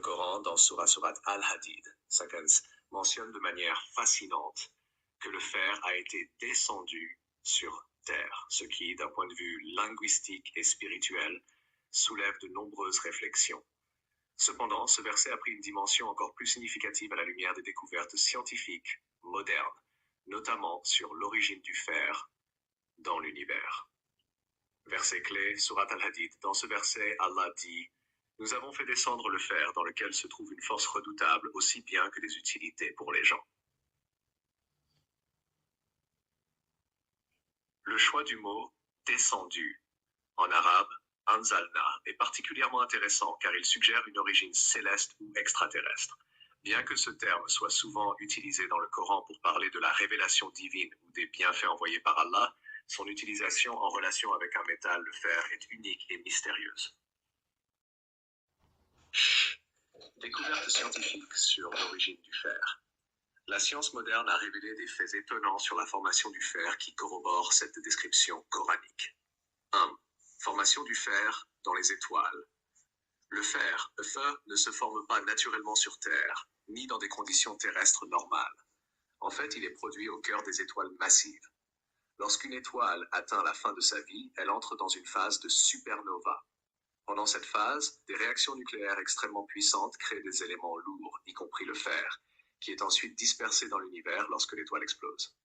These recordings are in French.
Le Coran, dans Surat Al-Hadid 50, mentionne de manière fascinante que le fer a été descendu sur terre, ce qui, d'un point de vue linguistique et spirituel, soulève de nombreuses réflexions. Cependant, ce verset a pris une dimension encore plus significative à la lumière des découvertes scientifiques modernes, notamment sur l'origine du fer dans l'univers. Verset clé, Surat Al-Hadid. Dans ce verset, Allah dit « Nous avons fait descendre le fer dans lequel se trouve une force redoutable aussi bien que des utilités pour les gens. » Le choix du mot « descendu » en arabe, Anzalna, est particulièrement intéressant car il suggère une origine céleste ou extraterrestre. Bien que ce terme soit souvent utilisé dans le Coran pour parler de la révélation divine ou des bienfaits envoyés par Allah, son utilisation en relation avec un métal, le fer, est unique et mystérieuse. Découverte scientifique sur l'origine du fer. La science moderne a révélé des faits étonnants sur la formation du fer qui corroborent cette description coranique. 1. Formation du fer dans les étoiles. Le fer, le feu, ne se forme pas naturellement sur Terre, ni dans des conditions terrestres normales. En fait, il est produit au cœur des étoiles massives. Lorsqu'une étoile atteint la fin de sa vie, elle entre dans une phase de supernova. Pendant cette phase, des réactions nucléaires extrêmement puissantes créent des éléments lourds, y compris le fer, qui est ensuite dispersé dans l'univers lorsque l'étoile explose.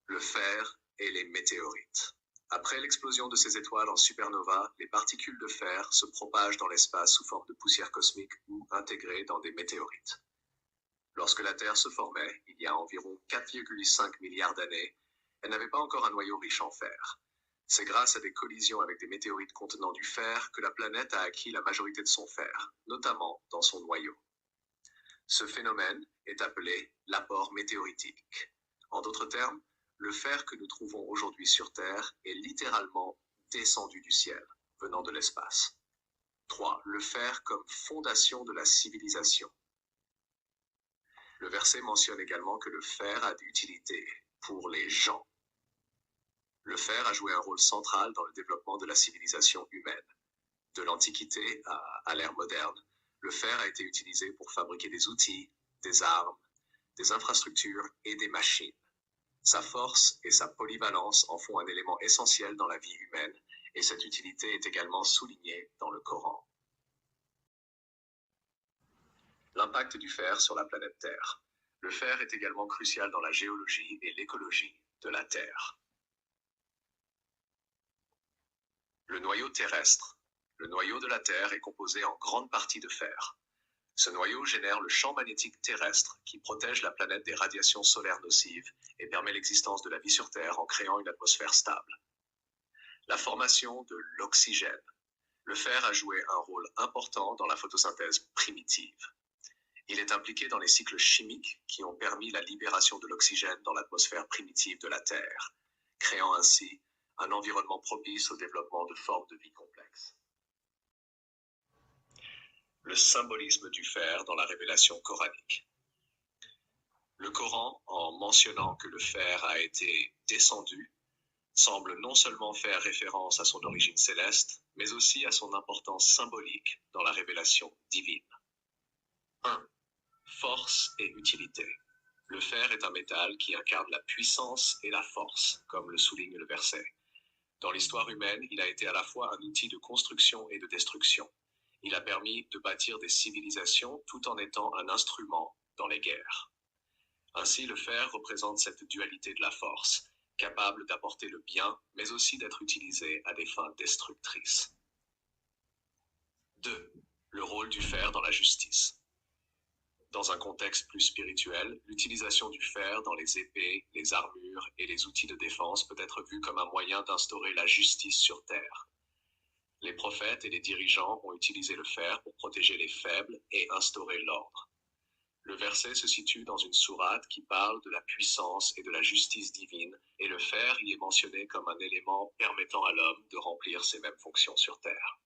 Le fer et les météorites. Après l'explosion de ces étoiles en supernova, les particules de fer se propagent dans l'espace sous forme de poussière cosmique ou intégrées dans des météorites. Lorsque la Terre se formait, il y a environ 4,5 milliards d'années, elle n'avait pas encore un noyau riche en fer. C'est grâce à des collisions avec des météorites contenant du fer que la planète a acquis la majorité de son fer, notamment dans son noyau. Ce phénomène est appelé l'apport météoritique. En d'autres termes, le fer que nous trouvons aujourd'hui sur Terre est littéralement descendu du ciel, venant de l'espace. 3. Le fer comme fondation de la civilisation. Le verset mentionne également que le fer a d'utilité pour les gens. Le fer a joué un rôle central dans le développement de la civilisation humaine. De l'Antiquité à l'ère moderne, le fer a été utilisé pour fabriquer des outils, des armes, des infrastructures et des machines. Sa force et sa polyvalence en font un élément essentiel dans la vie humaine, et cette utilité est également soulignée dans le Coran. L'impact du fer sur la planète Terre. Le fer est également crucial dans la géologie et l'écologie de la Terre. Le noyau terrestre. Le noyau de la Terre est composé en grande partie de fer. Ce noyau génère le champ magnétique terrestre qui protège la planète des radiations solaires nocives et permet l'existence de la vie sur Terre en créant une atmosphère stable. La formation de l'oxygène. Le fer a joué un rôle important dans la photosynthèse primitive. Il est impliqué dans les cycles chimiques qui ont permis la libération de l'oxygène dans l'atmosphère primitive de la Terre, créant ainsi un environnement propice au développement de formes de vie complexes. Le symbolisme du fer dans la révélation coranique. Le Coran, en mentionnant que le fer a été descendu, semble non seulement faire référence à son origine céleste, mais aussi à son importance symbolique dans la révélation divine. 1. Force et utilité. Le fer est un métal qui incarne la puissance et la force, comme le souligne le verset. Dans l'histoire humaine, il a été à la fois un outil de construction et de destruction. Il a permis de bâtir des civilisations tout en étant un instrument dans les guerres. Ainsi, le fer représente cette dualité de la force, capable d'apporter le bien, mais aussi d'être utilisé à des fins destructrices. 2. Le rôle du fer dans la justice. Dans un contexte plus spirituel, l'utilisation du fer dans les épées, les armures et les outils de défense peut être vue comme un moyen d'instaurer la justice sur Terre. Les prophètes et les dirigeants ont utilisé le fer pour protéger les faibles et instaurer l'ordre. Le verset se situe dans une sourate qui parle de la puissance et de la justice divine, et le fer y est mentionné comme un élément permettant à l'homme de remplir ces mêmes fonctions sur Terre.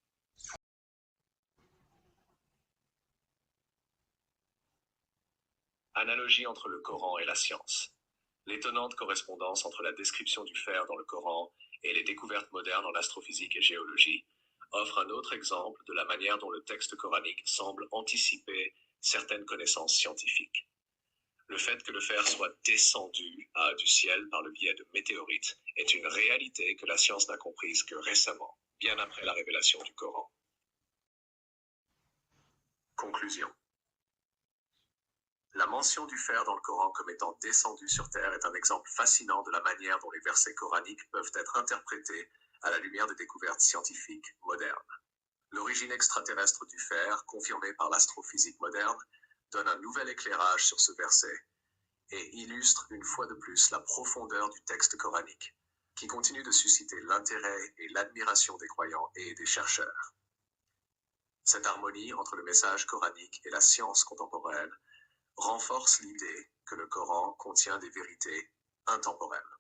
Analogie entre le Coran et la science. L'étonnante correspondance entre la description du fer dans le Coran et les découvertes modernes en astrophysique et géologie offre un autre exemple de la manière dont le texte coranique semble anticiper certaines connaissances scientifiques. Le fait que le fer soit descendu du ciel par le biais de météorites est une réalité que la science n'a comprise que récemment, bien après la révélation du Coran. Conclusion. La mention du fer dans le Coran comme étant descendu sur terre est un exemple fascinant de la manière dont les versets coraniques peuvent être interprétés à la lumière des découvertes scientifiques modernes. L'origine extraterrestre du fer, confirmée par l'astrophysique moderne, donne un nouvel éclairage sur ce verset et illustre une fois de plus la profondeur du texte coranique, qui continue de susciter l'intérêt et l'admiration des croyants et des chercheurs. Cette harmonie entre le message coranique et la science contemporaine renforce l'idée que le Coran contient des vérités intemporelles.